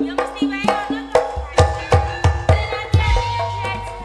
Ya mesti wae ngono kok. Dan hati-hati ya Jaja.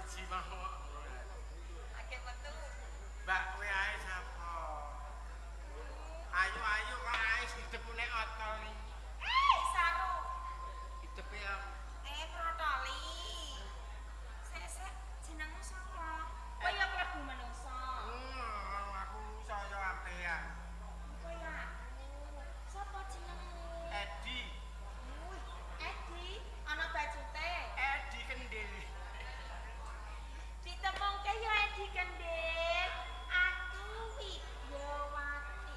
siji mau. Akeh metu. Mbak kowe ae sapa? Ayu kok ae hidup nek otol iki. Saru. Hidup ya. Protoli. Sek jenengmu sapa? Kaya klebu menungso. Aku saya ampean. Kaya aku. Sapa jenengmu? Edi. Edi, ana bajute. Edi Kendil. Ditemungke ya Edi Kendil. Aku Widyawati.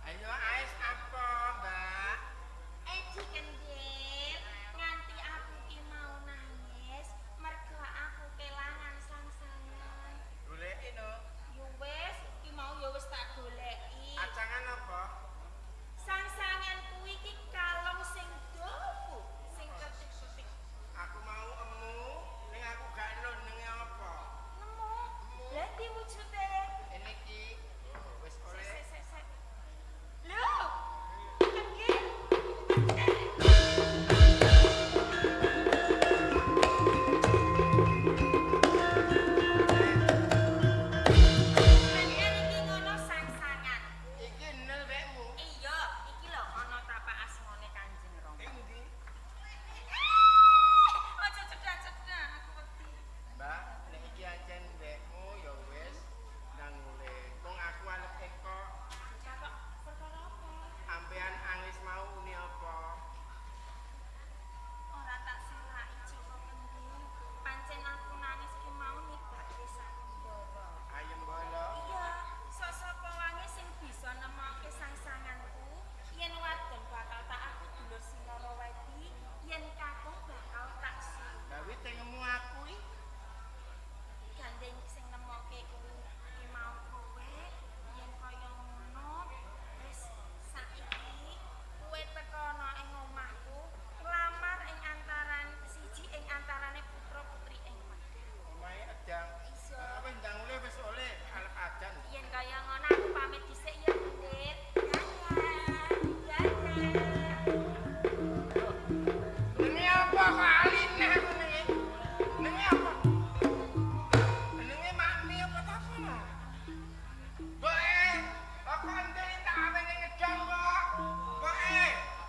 Ayo ae apa, Mbak? Edi Kendil, nganti aku ki mau nangis merga aku kelangan sangsangan. Goleki no. Yo wis, ki mau yo wis tak goleki. Acangan apa? Sangsangan kuwi ki kalong sing dawa, sing ketik-ketik. Aku mau emu, ning aku gak ero jenenge apa. Nemu, lha ndi wujude? Ini ki wis oleh. Sek. Lho, Kendil. Kendil iki ngono sangsangan. Iki nel wekmu. Iya, iki lho ana tapak asmane Kanjeng Rama. Ing ndi? Aja cedak-cedak aku wedi. Mbak, nek iki ancen wekmu ya wis nang ngule. Wong aku arep teko Kakak perkara apa? ampean anglis mau uni apa? Ora tak selaki Joko Kendil. Pancen aku nangis ki mau nibake sayembara. Ayem bolo. Iya, sapa wangi sing bisa nemokke sangsanganku yen wadon bakal tak aku dulur Sinara Wedi, yen kakung bakal tak siu. Gawe tengemu aku iki. Gandeng sing nemokke kuwi ki mau kowe yen kaya ngono wis saiki kowe teko ana ing omahku nglamar ing antarane putra-putri ing Wedi. Omahe edang. Iso. Apa ndang oleh wis oleh arep adan. Yen kaya ngono aku pamit dhisik ya, Bundit. Dadah. Nenge apa kok aline aku nenge? Nenge apa? Nenge makmi apa ta apa? Boe, kok kandel tak awe ning edang kok. Boe,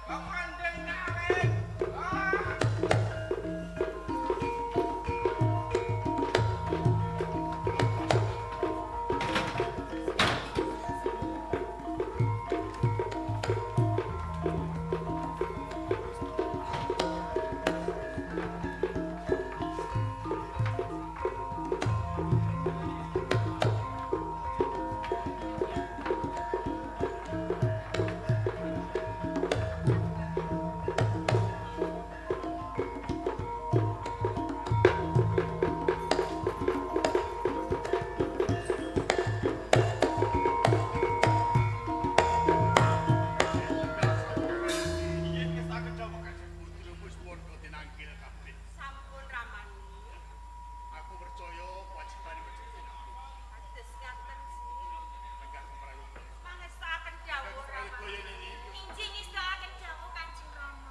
kok kandel tak awe. Sampun ramani. Aku percaya kewajiban Kados ngaten sih. Mangestaken dawuh ramani. Injing istakaken dawuh Kanjeng Rama.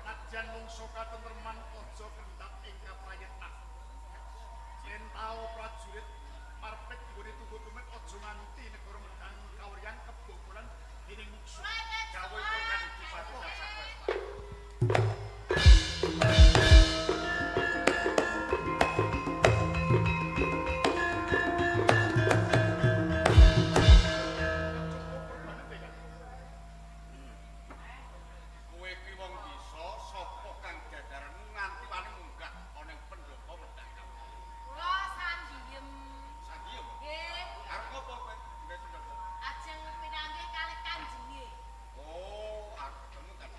najan mungso katentreman aja kendak ing kaprayetan. Yen tau prajurit parpet nggone tuku tumet aja nganti negara medang kawriyan kebobolan dening musuh. Gawe kan dipati sabar. Kowe ki wong desa sapa kang dadaranmu nganti wani munggah ana ing pendopo medang. Kula sandiem. Sandi yo. Nggih, Arep ngopo kowe? Nggih sendok. ajeng pinanggih kalih kanjenge. Oh, arep ketemu kan.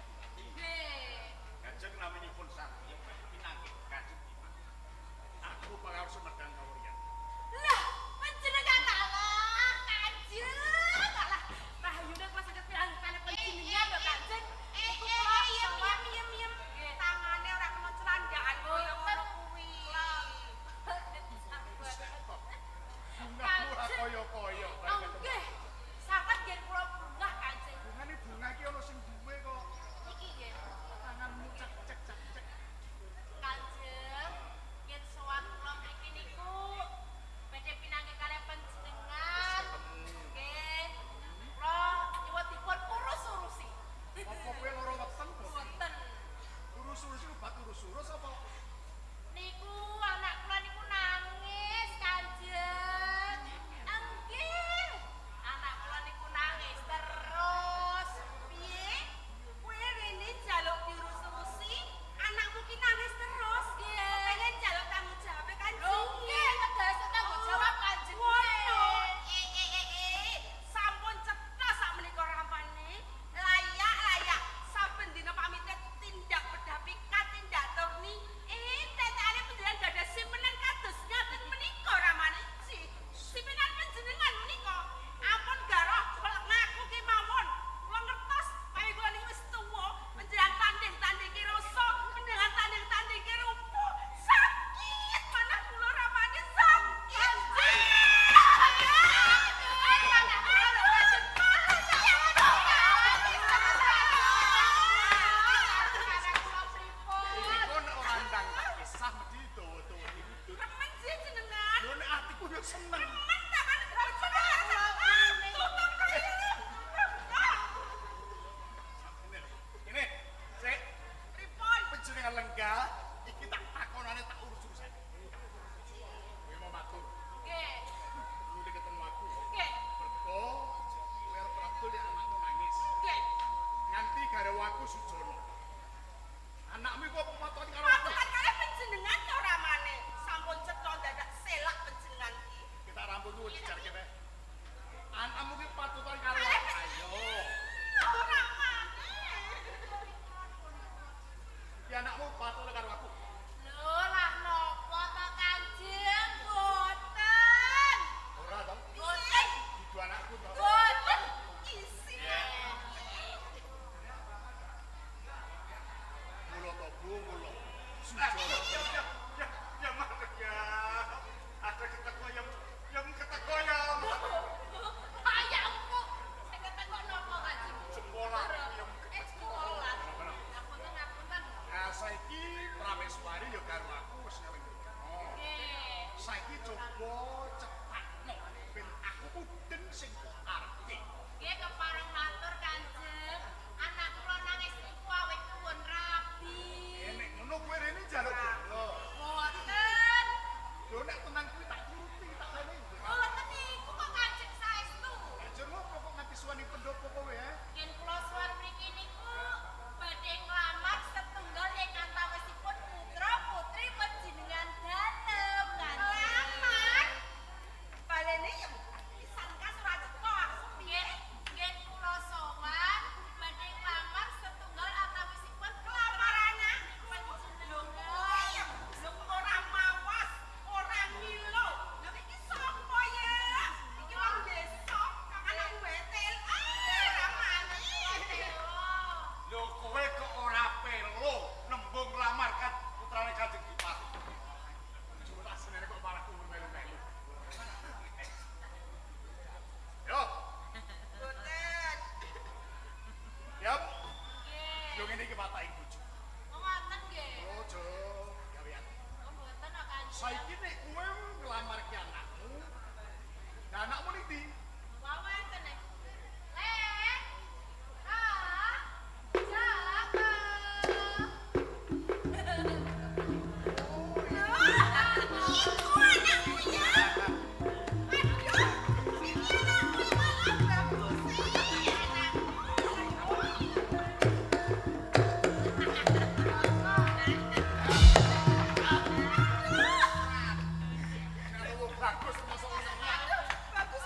seneng. Remen ta kan bojone Ini, Cek, pripun? penjenengan lenggah, iki tak takonane tak urus-urusan. Kowe mau matur, Nggih. perlu ketemu aku. Nggih. Mergo kowe arep radul nek anakmu nangis. Nggih. Nganti garwaku sujono. Anakmu kok pemotoni karo aku. Patokan kalian penjenengan to ora maneh. Sampun cetha dadak selak penjenengan iki. Kita rambutmu dijarke teh. Anakmu ki patutan karo aku. Ayo. Ora maneh. Ki anakmu patutan karo aku. Lho, lah napa to Kanjeng? Boten. Ora to? Boten. Dudu anakku to. Boten. Isi. Mulo to, Bu, mulo. Ya, Sujono. ya, mana ya? Ada yang ketakoyam. Ayamku. Sing ketekok napa Kanjeng? Sekolah yang Sekolah. Ngapunten, ngapunten. Nah, saiki prameswari ya karo aku wis ngeling. Nggih. Saiki coba cepatno ben aku mudeng sing kok arepe. Nggih kepareng matur Kanjeng. Anak kula nangis niku awit nuwun rabi. Nek ngono kowe rene njaluk lho. Boten. Lho nek tenang kuwi tak turuti tak rene. Boten niku kok Kanjeng saestu. Aja ngopo kok nganti suwani pendopo kowe ya. Yen kula suwun mriki niku badhe nglamar setunggal ing antawisipun putra putri panjenengan dalem Kanjeng. Nglamar? Balene ya pisan kas ora cetha piye? Nggih kula sowan badhe nglamar setunggal antawisipun kelamaran panjenengan. Lho ora mawas, ora milo. Lha iki sapa ya? Iki wong desa, anak wetel. Ora maneh. Lho kowe kok ora pelo nembung nglamar kan putrane Kanjeng Dipas. Coba tak senene kok malah umur melu-melu. Yo, Boten. yap. Nggih. Yo ngene iki patake bojo. Ngoten nggih. Ojo gawean. Oh, mboten kok Kanjeng. Saiki nek kowe nglamar ki anakmu. Lah anakmu ning ndi? Wawenten nek. Ah. Jaga. Itu anakmu ya. Aduh. Ini anakmu malah bagus sih. Kalau bagus masuk ngene. Bagus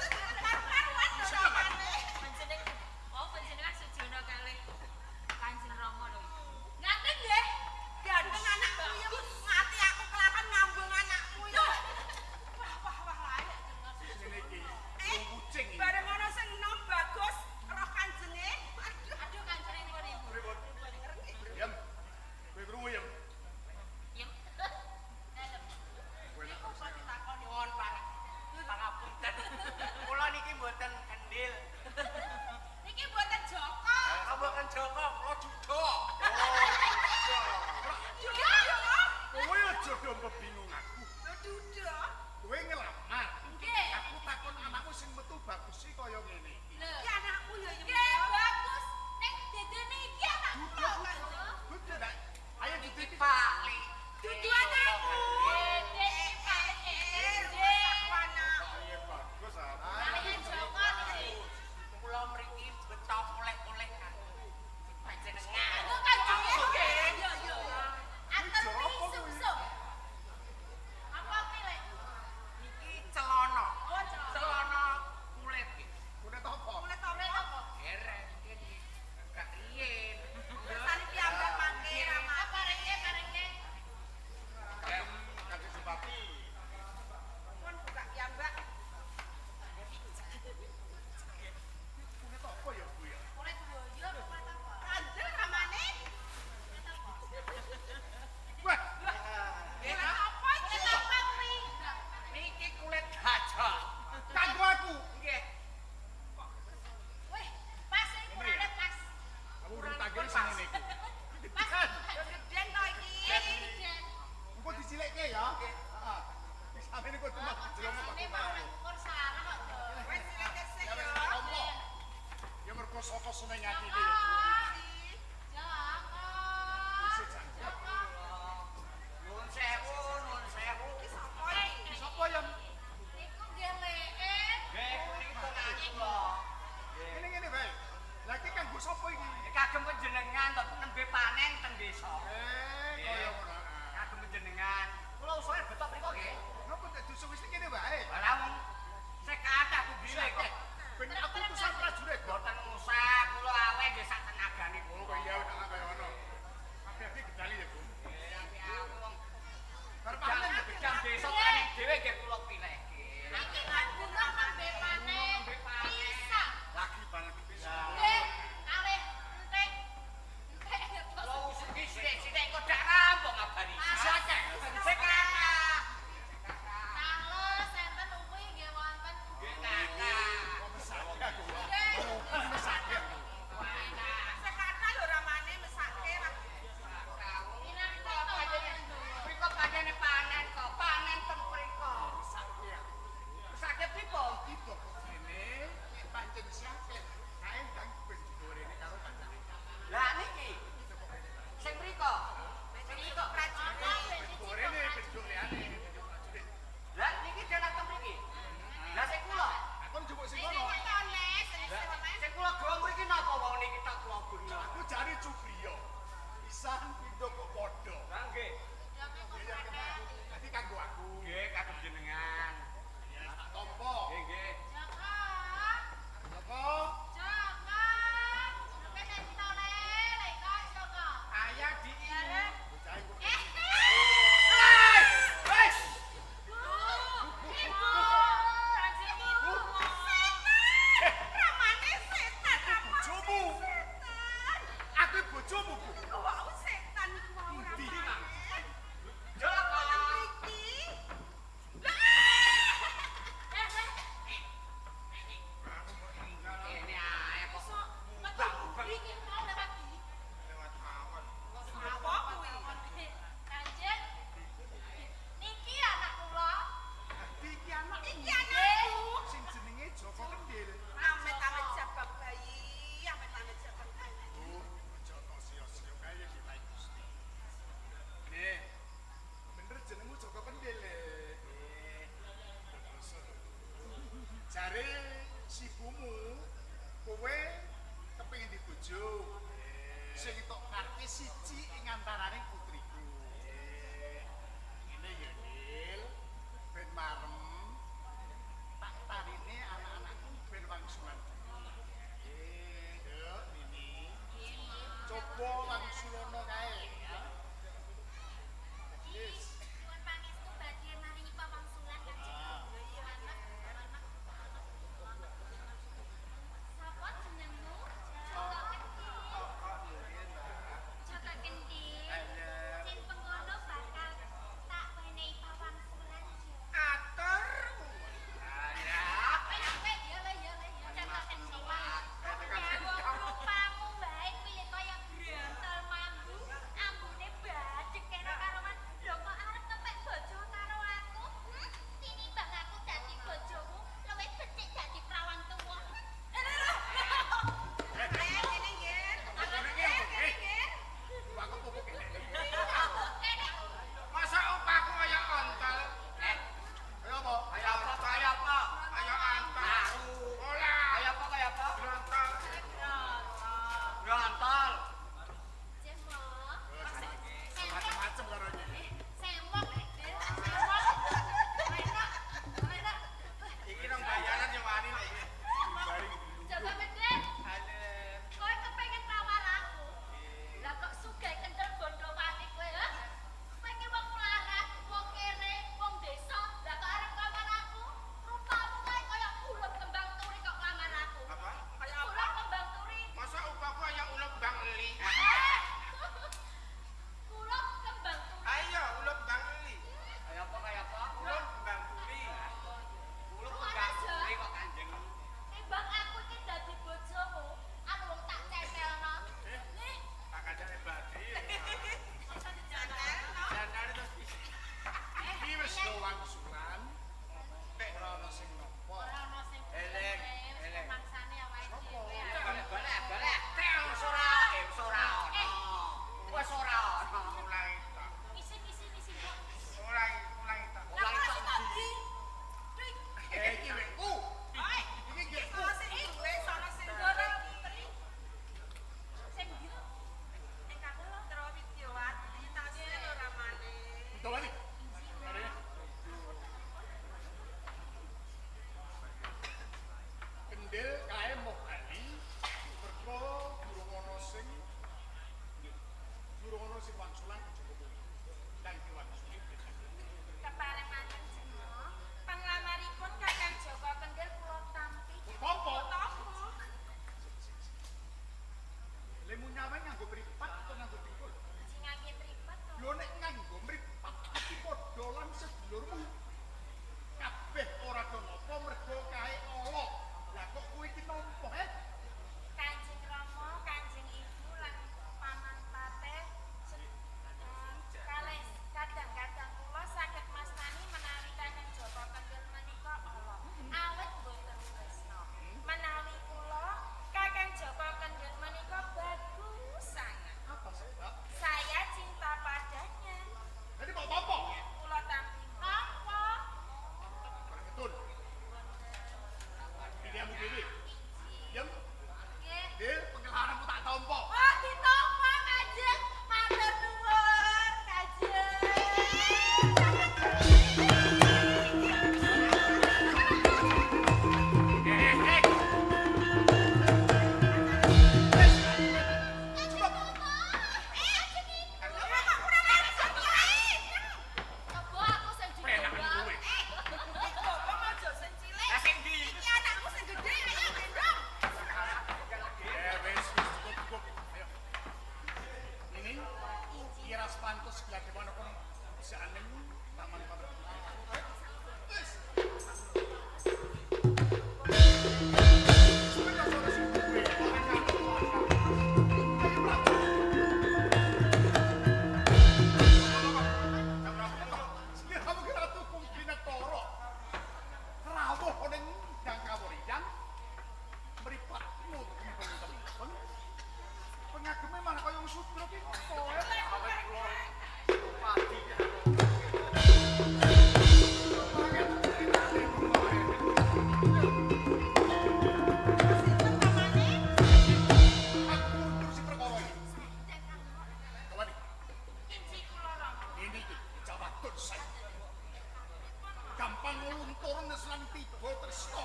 kapan tiba tresno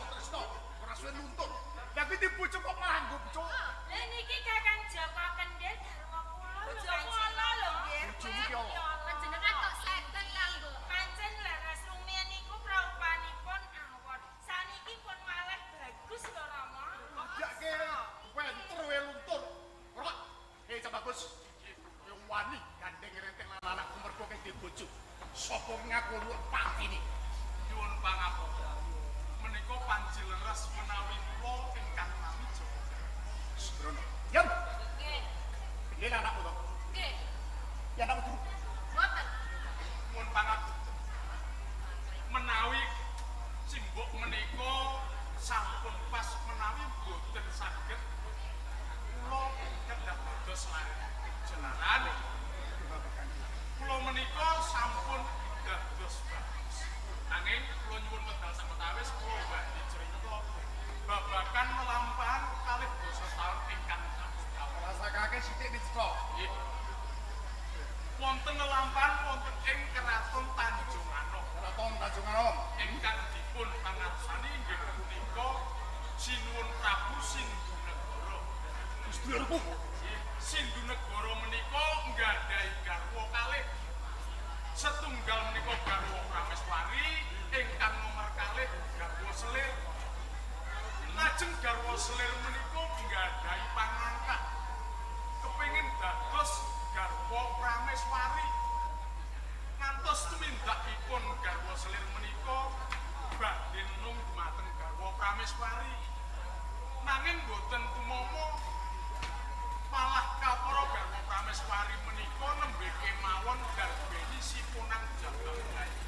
ora suwe nuntun. Lah kuwi dibojo kok manggup, Cuk. Lah niki Kakang Joko Kendil garwa kula lho. Joko ala lho nggih. Bojomu ki apa? Panjenengan tok seket kanggo pancen laras rumiyin niku praupanipun awon. Saniki pun malah bagus lho Rama. Ajake wentur we luntur. Ora. Cak Bagus. Kowe wani gandeng renteng lan anakku mergo kowe di bojo. Sapa ngaku lu patine? Nyuwun pangapunten. Menika panji leres menawi kula ingkang nami Joko. Strono. Yam. Nggih. Piye anakmu to? Nggih. Ya anakmu turu. Mboten. Nyuwun pangapunten. Menawi simbok menika sampun pas menawi boten saged kula kedah dados jelaran. Kula menika sampun dados bagus. Nanging kula nyuwun medal sawetawis kula badhe crita babagan melampahan kalih dasa taun ingkang sampun kawula. Rasakake sithik nicko. Nggih. Wonten lelampahan wonten ing Keraton Tanjung Anom. Keraton Tanjung Anom. Ingkang dipun pangarsani inggih punika Sinuwun Prabu Sindhunegara. Gusti Arku. Sindhunegara menika nggadhahi garwa kalih. Setunggal menika garwa Prameswari, ingkang nomor kalih garwa Selir. Lajeng garwa Selir menika nggadhahi pangangkat. Kepengin dados garwa Prameswari. Ngantos tumindakipun garwa Selir menika badhe nung dumateng garwa Prameswari. Nanging boten tumama malah kapara garwa Prameswari menika nembe kemawon darbeni Sipunang Jambang Bayi.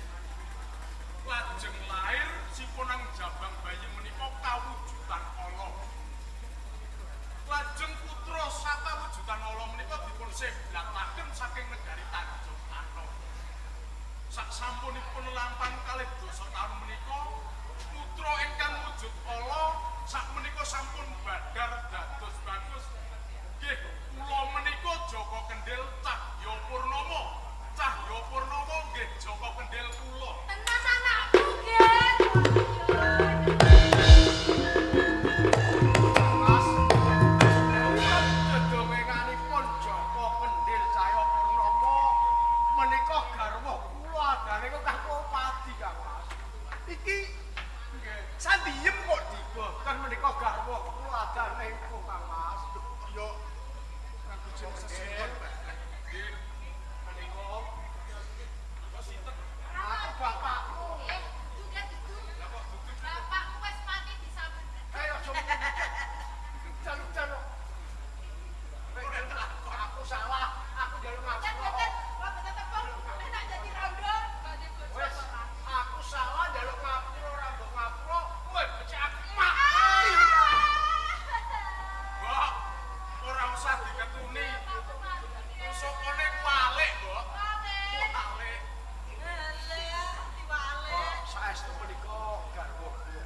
Lajeng lair Sipunang Jambang Bayi menika kawujudan ala. Lajeng putra sakawujudan ala menika dipun seblataken saking negari Tanjung Anom. Saksampunipun lampahan kalih dasa taun menika putra ingkang wujud ala sakmenika sampun badar dados bagus. Nggih, kula menika Joko Kendil Cahya Purnama. Cahya Purnama nggih Joko Kendil kula. Tenan anakku nggih. Mas, dedongenganipun Joko Kendil Cahya Purnama menika garwa kula adane kok Kakopati, Kang Mas. Iki nggih sandiem kok diboten menika garwa kula adane kok Kang Mas. Yo aku jeneng sesinten. Nggih, menika sinten? Aku bapakmu. Nggih, juga dudu. Bapakmu wis mati disambut. Ayo coba. Jaluk-jaluk. Aku salah, aku jaluk Boten, ngapura. boten. Kok boten tepung. Enak jadi rondo. Badhe bojo. Wes, aku salah jaluk ngapura, ora mbok ngapura. Kowe becik aku mak. Mbok, ora usah diketuni. Tusukane kualik, Mbok. Kualik. Saestu menika garwa kula.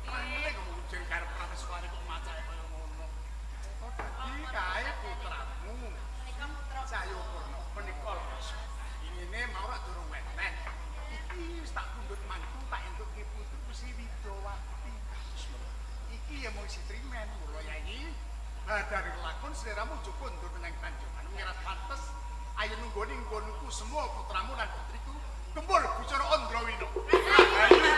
Mangene kok ujung karep Prameswari kok macake kaya ngono. Oh dadi kae putramu. Cahya Purnama menika lho. Ingine mau rak durung wenen. Iki wis tak pundhut mantu tak entukke putuku si Widowati. Iki ya mung sitrimen mulo ya iki. Dari lakon seliramu cukup ndur meneng Tanjungan ngerat pantes ayo nunggoni nggonku semua putramu dan putriku gembul bicara Andrawina. Ayo.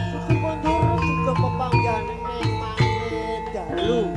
Suku Mundur juga pepanggian ing Mangit Dalu.